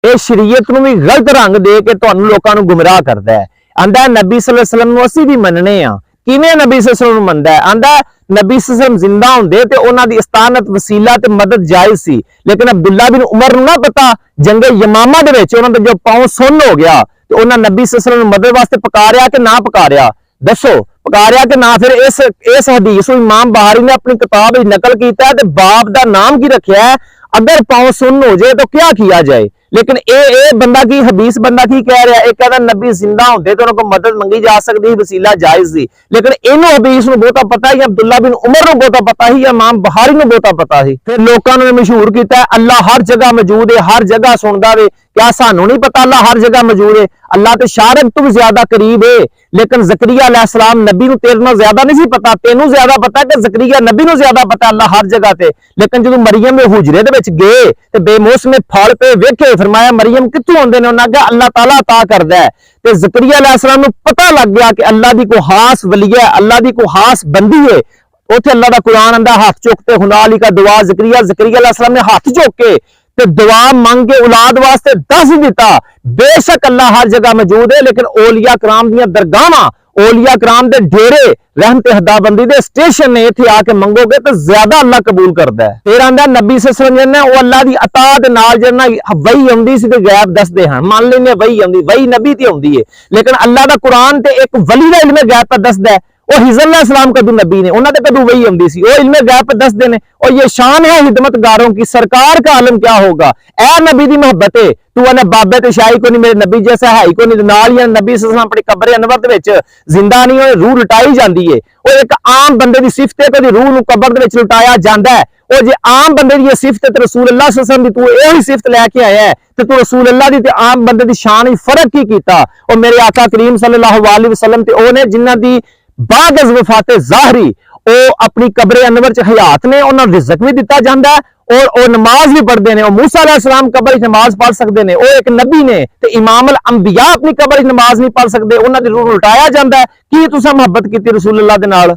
ਇਹ ਸ਼ਰੀਅਤ ਨੂੰ ਵੀ ਗਲਤ ਰੰਗ ਦੇ ਕੇ ਤੁਹਾਨੂੰ ਲੋਕਾਂ ਨੂੰ ਗੁੰਮਰਾਹ ਕਰਦਾ ਹੈ। ਆਂਦਾ ਨਬੀ ਸੱਲੱਲਾਹੁ ਅਲੈहि ਵਸੱਲਮ ਨੂੰ ਅਸੀਂ ਵੀ ਮੰਨਣੇ ਆ। ਕਿਵੇਂ ਨਬੀ ਸੱਲੱਲਾਹੁ ਅਲੈहि ਵਸੱਲਮ ਨੂੰ ਮੰਨਦਾ ਹੈ? ਆਂਦਾ ਨਬੀ सल्लल्लाहु अलैहि वसल्लम जिंदा होंदे ते उन्हां दी इस्तानत वसीला ते मदद जायज सी, लेकिन अब्दुल्ला बिन उमर नूं ना पता जंगे यमामा दे विच उन्हां दा जो पांव सुन्न हो गया ते उन्हां नबी सल्लल्लाहु अलैहि वसल्लम नूं मदद वास्ते पकारिया कि ना पकारिया? दसो पकारिया कि ना? फिर इस हदीस नूं इमाम बहारी ने अपनी किताब विच नकल कीता है ते बाप दा नाम की रखिया है, अगर पांव सुन्न हो जाए तो क्या किया जाए। लेकिन ए बंदा की हदीस बंदा की कह रहा है, कहता नबी जिंदा होंदे तो उनको मदद मंगी जा सकती, वसीला जायज सी, लेकिन इन्हों हदीस नूं बहुता पता ही, अब्दुल्ला बिन उमर नूं बहुता पता ही, इमाम बहारी नूं बहुता पता ही। फिर लोकां ने मशहूर किया अल्लाह हर जगह मौजूद है, हर जगह सुनदा वे। क्या सानू नहीं पता अल्लाह हर जगह मौजूद है? अल्लाह तो शारक तो भी ज्यादा करीब है, लेकिन ज़करिया अलैहिस्सलाम नबी नूं तेरे नाल ज्यादा नहीं सी पता, तेनू ज्यादा पता कि ज़करिया नबी नूं ज्यादा पता अल्लाह हर जगह ते। लेकिन जदों मरियम दे हुजरे दे विच गए ते बेमौसमे फल पे वेखे, फरमाया मरियम कित्थों आउंदे ने? उन्हां कहा अल्लाह ताला अता करदा है। ते ज़करिया अलैहिस्सलाम नूं पता लग गया कि अल्लाह दी कोई खास वली है, अल्लाह दी कोई खास बंदी है। उत्थे अल्लाह दा कुरान आंदा हाथ चुकते हुनालिका दुआ ज़करिया अलैहिस्सलाम ने हाथ चुक के ते दुआ मंग के औलाद वास्ते दस दिता। बेशक अल्लाह हर जगह मौजूद है, लेकिन औलिया कराम दी दरगाहां, औलिया कराम दे डेरे, रहमत हदाबंदी दे स्टेशन ने, इत्थे आके मंगोगे तो ज्यादा अल्लाह कबूल करदा है। फिर आंदा नबी सल्लल्लाहु अलैहि वसल्लम वो अल्लाह दी अता दे नाल जिन्ना वही आउंदी सी ते गैब दसदे हन, मान लेने वही आउंदी, वही नबी ते आउंदी है, लेकिन अल्लाह दा कुरान ते एक वली दा इल्म गैब पर दसदा है। और हिज़र अलैहिस्सलाम कदू नबी ने, उन्होंने कदू वही आउंदी सी, वो इल्म गैब पर दसदे ने। और ये शान है हिदमतगारों की, सरकार का आलम क्या होगा। ए नबी दी मोहब्बत है, तू अने बाबे ते शाही को नहीं, मेरे नबी जैसा है ही को नहीं। नाल ही नबी सल्लल्लाहु अलैहि वसल्लम अपनी कब्र अनवर दे विच जिंदा नहीं होए, रूह लुटाई जाती है। वो एक आम बंदे दी सिफत है कि रूह नूं कब्र दे विच लुटाया जाता है। और जे आम बंदे दी सिफत है ते रसूल अल्लाह सल्लल्लाहु अलैहि वसल्लम दी तू यही सिफत लैके आया है, ते तू रसूल अल्लाह दी ते आम बंदे दी शान ही फर्क की कीता। और मेरे आका करीम सल्लल्लाहु अलैहि वसल्लम ते ओह ने जिन्हां दी बागज़ वफाते ज़ाहरी वो अपनी कब्रे अनवर च हयात ने, उन्होंने रिज़्क भी दिता जाता है और वो नमाज भी पढ़ते हैं। मूसा अलैहिस्सलाम कब्र च नमाज पढ़ सकते हैं, वो एक नबी ने। ते इमाम अल अंबिया अपनी कब्र च नमाज नहीं पढ़ सकते, उन्होंने रूह लुटाया जाता है। की तुसां मुहब्बत की रसूल अल्लाह दे नाल?